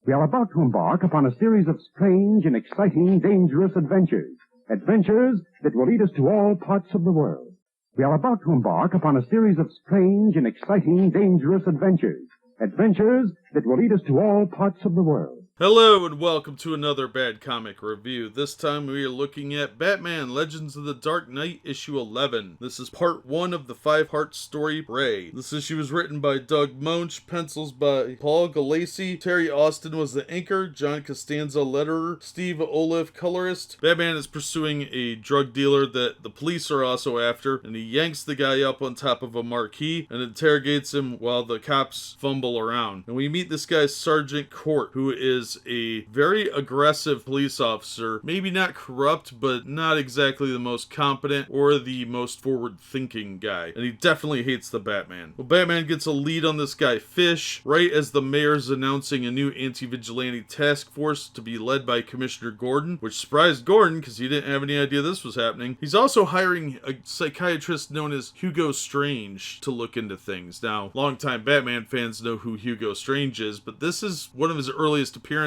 We are about to embark upon a series of strange and exciting, dangerous adventures. Adventures that will lead us to all parts of the world. We are about to embark upon a series of strange and exciting, dangerous adventures. Adventures that will lead us to all parts of the world. Hello and welcome to another Bad Comic Review. This time we are looking at Batman Legends of the Dark Knight issue 11. This is part 1 of the 5-part story Prey. This issue was written by Doug Moench, pencils by Paul Gulacy, Terry Austin was the inker, John Costanza letterer, Steve Oliff colorist. Batman is pursuing a drug dealer that the police are also after, and he yanks the guy up on top of a marquee and interrogates him while the cops fumble around. And we meet this guy Sergeant Court, who is a very aggressive police officer, maybe not corrupt, but not exactly the most competent or the most forward-thinking guy, and he definitely hates the Batman. Well, Batman gets a lead on this guy Fish right as the mayor's announcing a new anti-vigilante task force to be led by Commissioner Gordon, which surprised Gordon because he didn't have any idea this was happening. He's also hiring a psychiatrist known as Hugo Strange to look into things. Now, longtime Batman fans know who Hugo Strange is, but this is one of his earliest appearances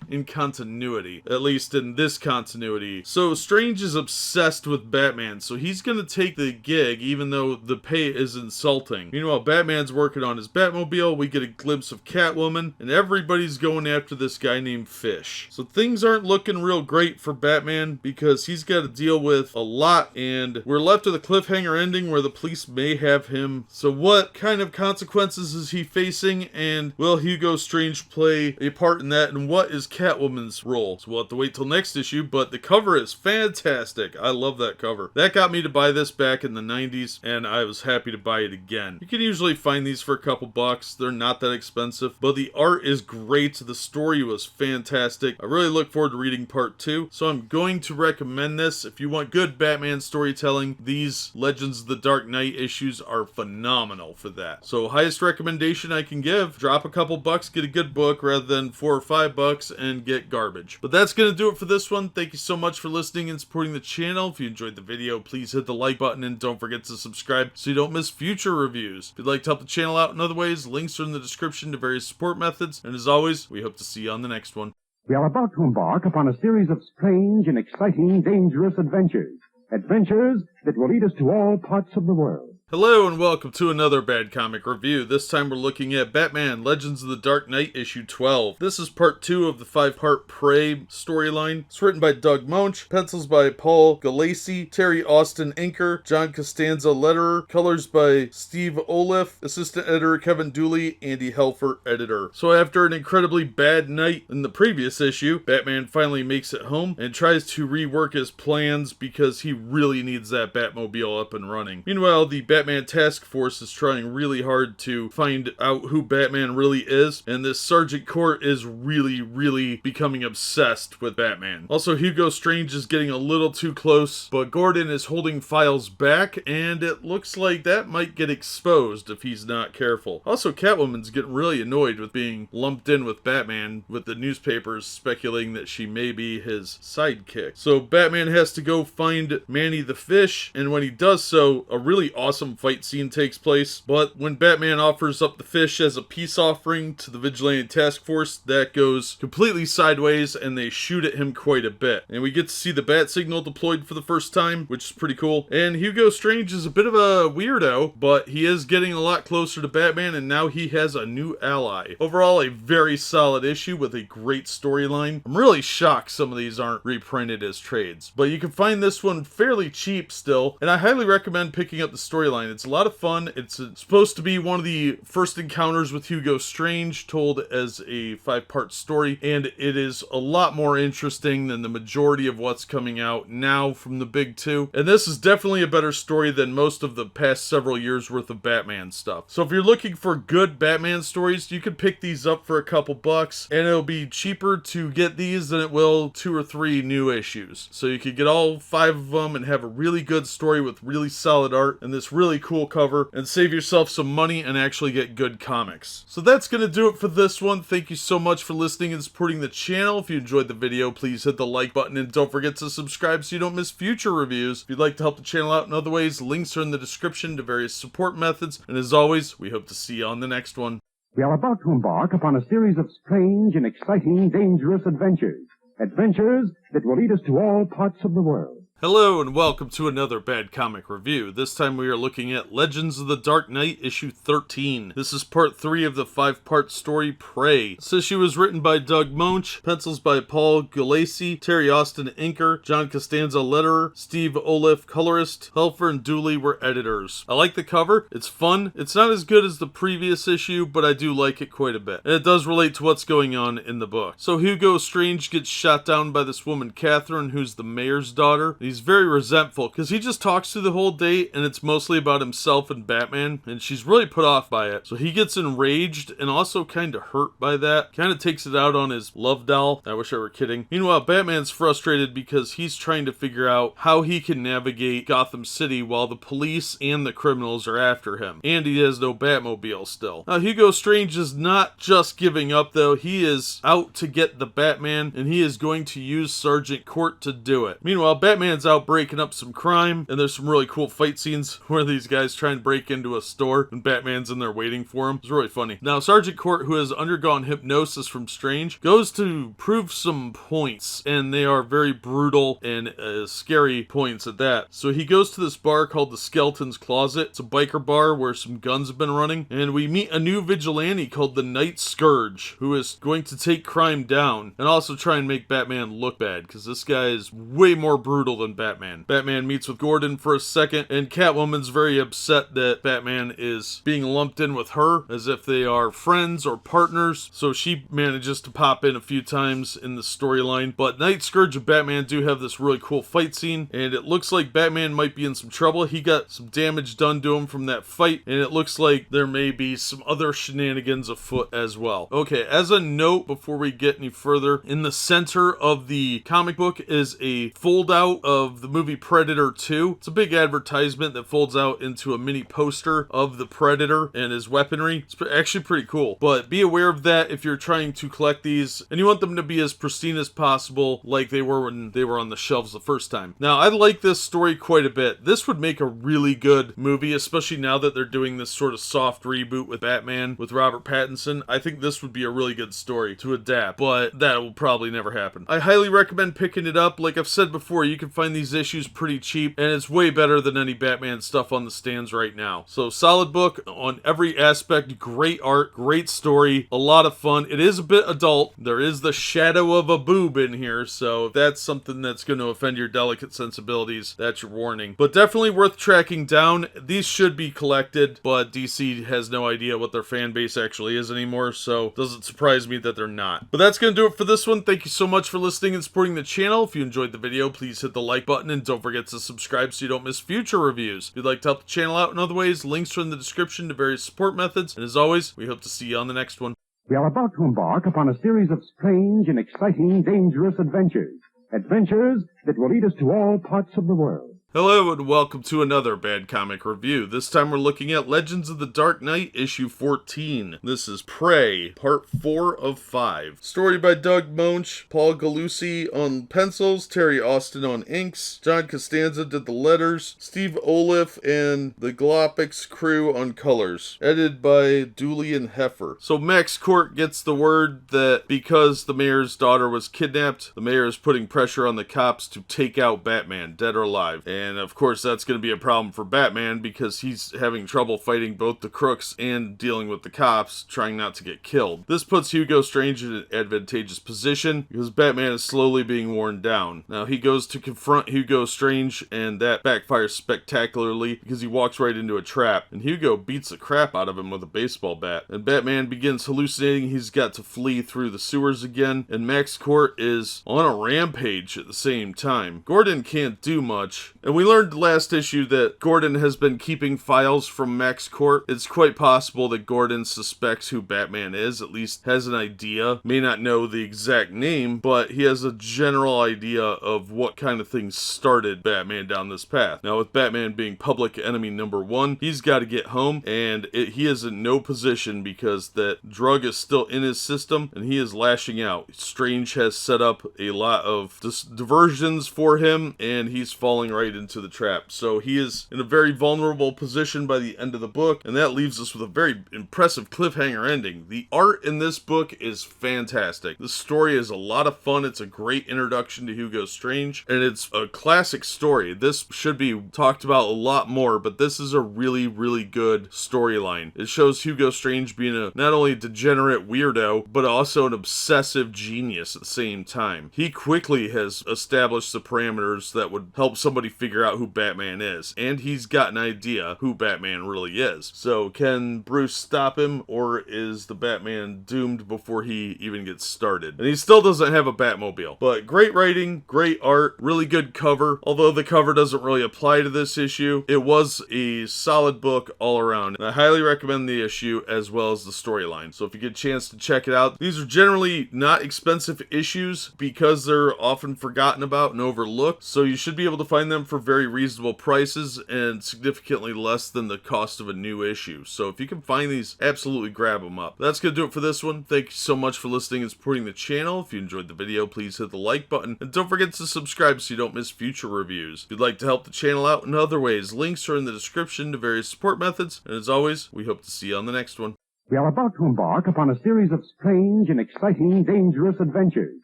in continuity, at least in this continuity. So Strange is obsessed with Batman, so he's gonna take the gig even though the pay is insulting. Meanwhile, Batman's working on his Batmobile, we get a glimpse of Catwoman, and everybody's going after this guy named Fish. So things aren't looking real great for Batman because he's got to deal with a lot, and we're left with a cliffhanger ending where the police may have him. So what kind of consequences is he facing, and will Hugo Strange play a part in that, and what is Catwoman's role? So we'll have to wait till next issue, but the cover is fantastic. I love that cover. That got me to buy this back in the 90s, and I was happy to buy it again. You can usually find these for a couple bucks. They're not that expensive, but the art is great. The story was fantastic. I really look forward to reading part 2, so I'm going to recommend this. If you want good Batman storytelling, these Legends of the Dark Knight issues are phenomenal for that. So highest recommendation I can give, drop a couple bucks, get a good book rather than $4 or $5 and get garbage. But that's gonna do it for this one. Thank you so much for listening and supporting the channel. If you enjoyed the video, please hit the like button and don't forget to subscribe so you don't miss future reviews. If you'd like to help the channel out in other ways, links are in the description to various support methods, and as always, we hope to see you on the next one. We are about to embark upon a series of strange and exciting, dangerous adventures. Adventures that will lead us to all parts of the world. Hello and welcome to another Bad Comic Review. This time we're looking at Batman Legends of the Dark Knight issue 12. This is part 2 of the 5-part Prey storyline. It's written by Doug Moench, pencils by Paul Gulacy, Terry Austin inker, John Costanza letterer, colors by Steve Oliff, assistant editor Kevin Dooley, Andy Helfer editor. So after an incredibly bad night in the previous issue, Batman finally makes it home and tries to rework his plans because he really needs that Batmobile up and running. Meanwhile, the Batman task force is trying really hard to find out who Batman really is, and this Sergeant Court is really becoming obsessed with Batman. Also, Hugo Strange is getting a little too close, but Gordon is holding files back, and it looks like that might get exposed if he's not careful. Also, Catwoman's getting really annoyed with being lumped in with Batman, with the newspapers speculating that she may be his sidekick. So Batman has to go find Manny the Fish, and when he does so, a really awesome fight scene takes place, but when Batman offers up the fish as a peace offering to the vigilante task force, that goes completely sideways and they shoot at him quite a bit. And we get to see the bat signal deployed for the first time, which is pretty cool. And Hugo Strange is a bit of a weirdo, but he is getting a lot closer to Batman, and now he has a new ally. Overall, a very solid issue with a great storyline. I'm really shocked some of these aren't reprinted as trades, but you can find this one fairly cheap still, and I highly recommend picking up the storyline. It's a lot of fun. It's supposed to be one of the first encounters with Hugo Strange told as a 5-part story, and it is a lot more interesting than the majority of what's coming out now from the big 2. And this is definitely a better story than most of the past several years worth of Batman stuff. So if you're looking for good Batman stories, you could pick these up for a couple bucks, and it'll be cheaper to get these than it will 2 or 3 new issues. So you could get all 5 of them and have a really good story with really solid art and this really cool cover, and save yourself some money and actually get good comics. So that's gonna do it for this one. Thank you so much for listening and supporting the channel. If you enjoyed the video, please hit the like button and don't forget to subscribe so you don't miss future reviews. If you'd like to help the channel out in other ways, links are in the description to various support methods, and as always, we hope to see you on the next one. We are about to embark upon a series of strange and exciting, dangerous adventures. Adventures that will lead us to all parts of the world. Hello and welcome to another Bad Comic Review. This time we are looking at Legends of the Dark Knight issue 13. This is part 3 of the 5-part story Prey. This issue was written by Doug Moench, pencils by Paul Gulacy, Terry Austin inker, John Costanza letterer, Steve Oliff colorist, Helfer and Dooley were editors. I like the cover, it's fun, it's not as good as the previous issue, but I do like it quite a bit. And it does relate to what's going on in the book. So Hugo Strange gets shot down by this woman Catherine, who's the mayor's daughter. He's very resentful because he just talks to the whole day and it's mostly about himself and Batman, and she's really put off by it. So he gets enraged and also kind of hurt by that. Kind of takes it out on his love doll. I wish I were kidding. Meanwhile, Batman's frustrated because he's trying to figure out how he can navigate Gotham City while the police and the criminals are after him. And he has no Batmobile still. Now, Hugo Strange is not just giving up though. He is out to get the Batman, and he is going to use Sergeant Court to do it. Meanwhile, Batman's out breaking up some crime, and there's some really cool fight scenes where these guys try and break into a store and Batman's in there waiting for him. It's really funny. Now, Sergeant Court, who has undergone hypnosis from Strange, goes to prove some points, and they are very brutal and scary points at that. So he goes to this bar called the Skeleton's Closet. It's a biker bar where some guns have been running, and we meet a new vigilante called the Night Scourge, who is going to take crime down and also try and make Batman look bad, because this guy is way more brutal than Batman. Batman meets with Gordon for a second, and Catwoman's very upset that Batman is being lumped in with her as if they are friends or partners, so she manages to pop in a few times in the storyline. But Night Scourge and Batman do have this really cool fight scene, and it looks like Batman might be in some trouble. He got some damage done to him from that fight, and it looks like there may be some other shenanigans afoot as well. Okay, as a note before we get any further, in the center of the comic book is a fold-out of the movie Predator 2. It's a big advertisement that folds out into a mini poster of the Predator and his weaponry. It's actually pretty cool, but be aware of that if you're trying to collect these and you want them to be as pristine as possible like they were when they were on the shelves the first time. Now, I like this story quite a bit. This would make a really good movie, especially now that they're doing this sort of soft reboot with Batman with Robert Pattinson. I think this would be a really good story to adapt, but that will probably never happen. I highly recommend picking it up. Like I've said before, you can find these issues pretty cheap, and it's way better than any Batman stuff on the stands right now. So solid book on every aspect, great art, great story, a lot of fun. It is a bit adult. There is the shadow of a boob in here, so if that's something that's going to offend your delicate sensibilities, that's your warning. But definitely worth tracking down. These should be collected, but DC has no idea what their fan base actually is anymore, so it doesn't surprise me that they're not. But that's going to do it for this one. Thank you so much for listening and supporting the channel. If you enjoyed the video, please hit the like button and don't forget to subscribe so you don't miss future reviews. If you'd like to help the channel out in other ways, links are in the description to various support methods. And as always, we hope to see you on the next one. We are about to embark upon a series of strange and exciting, dangerous adventures. Adventures that will lead us to all parts of the world. Hello and welcome to another Bad Comic Review. This time we're looking at Legends of the Dark Knight issue 14. This is Prey, part 4 of 5. Story by Doug Moench, Paul Gulacy on pencils, Terry Austin on inks, John Costanza did the letters, Steve Oliff and the Galopix crew on colors. Edited by Dooley and Heffer. So Max Court gets the word that because the mayor's daughter was kidnapped, the mayor is putting pressure on the cops to take out Batman, dead or alive. And of course that's going to be a problem for Batman because he's having trouble fighting both the crooks and dealing with the cops, trying not to get killed. This puts Hugo Strange in an advantageous position because Batman is slowly being worn down. Now he goes to confront Hugo Strange, and that backfires spectacularly because he walks right into a trap, and Hugo beats the crap out of him with a baseball bat. And Batman begins hallucinating he's got to flee through the sewers again, and Max Court is on a rampage at the same time. Gordon can't do much. And we learned last issue that Gordon has been keeping files from Max Court. It's quite possible that Gordon suspects who Batman is, at least has an idea. May not know the exact name, but he has a general idea of what kind of things started Batman down this path. Now, with Batman being public enemy number 1, he's got to get home, and he is in no position because that drug is still in his system, and he is lashing out. Strange has set up a lot of diversions for him, and he's falling right into the trap. So he is in a very vulnerable position by the end of the book, and that leaves us with a very impressive cliffhanger ending. The art in this book is fantastic. The story is a lot of fun. It's a great introduction to Hugo Strange, and it's a classic story. This should be talked about a lot more, but this is a really, really good storyline. It shows Hugo Strange being a not only degenerate weirdo, but also an obsessive genius at the same time. He quickly has established the parameters that would help somebody figure out who Batman is, and he's got an idea who Batman really is. So can Bruce stop him, or is the Batman doomed before he even gets started? And he still doesn't have a Batmobile. But great writing, great art, really good cover. Although the cover doesn't really apply to this issue, it was a solid book all around. And I highly recommend the issue as well as the storyline. So if you get a chance to check it out, these are generally not expensive issues because they're often forgotten about and overlooked. So you should be able to find them for very reasonable prices and significantly less than the cost of a new issue. So if you can find these, absolutely grab them up. That's going to do it for this one. Thank you so much for listening and supporting the channel. If you enjoyed the video, please hit the like button. And don't forget to subscribe so you don't miss future reviews. If you'd like to help the channel out in other ways, links are in the description to various support methods. And as always, we hope to see you on the next one. We are about to embark upon a series of strange and exciting, dangerous adventures.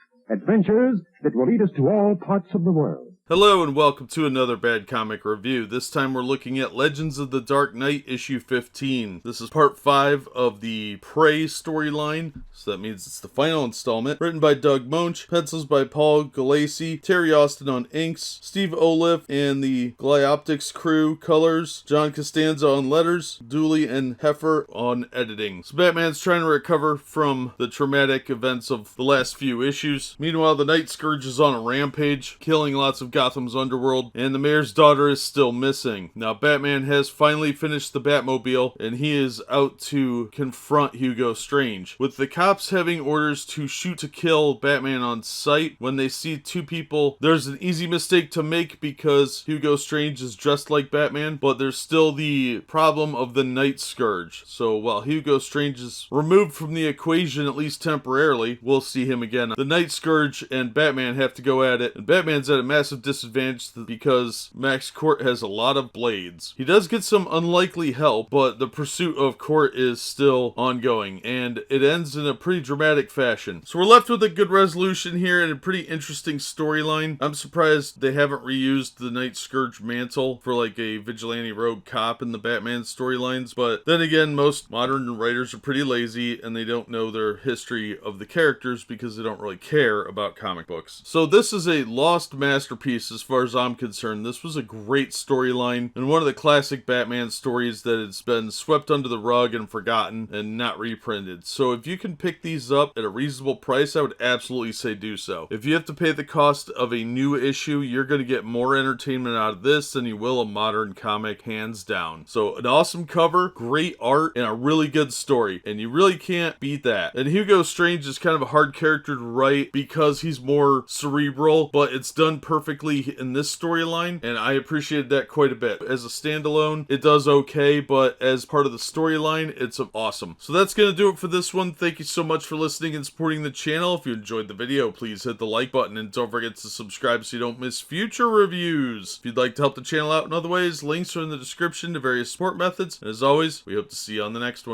Adventures that will lead us to all parts of the world. Hello and welcome to another Bad Comic Review. This time we're looking at Legends of the Dark Knight issue 15. This is part 5 of the Prey storyline, so that means it's the final installment. Written by Doug Moench, pencils by Paul Gulacy, Terry Austin on inks, Steve Oliff and the Glyoptics crew colors, John Costanza on letters, Dooley and Heffer on editing. So Batman's trying to recover from the traumatic events of the last few issues. Meanwhile, the Night Scourge is on a rampage, killing lots of Gotham's underworld, and the mayor's daughter is still missing. Now, Batman has finally finished the Batmobile, and he is out to confront Hugo Strange. With the cops having orders to shoot to kill Batman on sight, when they see two people, there's an easy mistake to make because Hugo Strange is dressed like Batman, but there's still the problem of the Night Scourge. So while Hugo Strange is removed from the equation, at least temporarily, we'll see him again. The Night Scourge and Batman have to go at it, and Batman's at a massive disadvantage because Max Court has a lot of blades. He does get some unlikely help, but the pursuit of Court is still ongoing, and it ends in a pretty dramatic fashion. So we're left with a good resolution here and a pretty interesting storyline. I'm surprised they haven't reused the Night Scourge mantle for like a vigilante rogue cop in the Batman storylines, but then again, most modern writers are pretty lazy and they don't know their history of the characters because they don't really care about comic books. So this is a lost masterpiece as far as I'm concerned. This was a great storyline and one of the classic Batman stories that has been swept under the rug and forgotten and not reprinted. So if you can pick these up at a reasonable price, I would absolutely say do so. If you have to pay the cost of a new issue, you're going to get more entertainment out of this than you will a modern comic, hands down. So an awesome cover, great art, and a really good story, and you really can't beat that. And Hugo Strange is kind of a hard character to write because he's more cerebral, but it's done perfectly in this storyline, and I appreciated that quite a bit. As a standalone, it does okay, but as part of the storyline, it's awesome. So that's going to do it for this one. Thank you so much for listening and supporting the channel. If you enjoyed the video, please hit the like button, and don't forget to subscribe so you don't miss future reviews. If you'd like to help the channel out in other ways, links are in the description to various support methods. And as always, we hope to see you on the next one.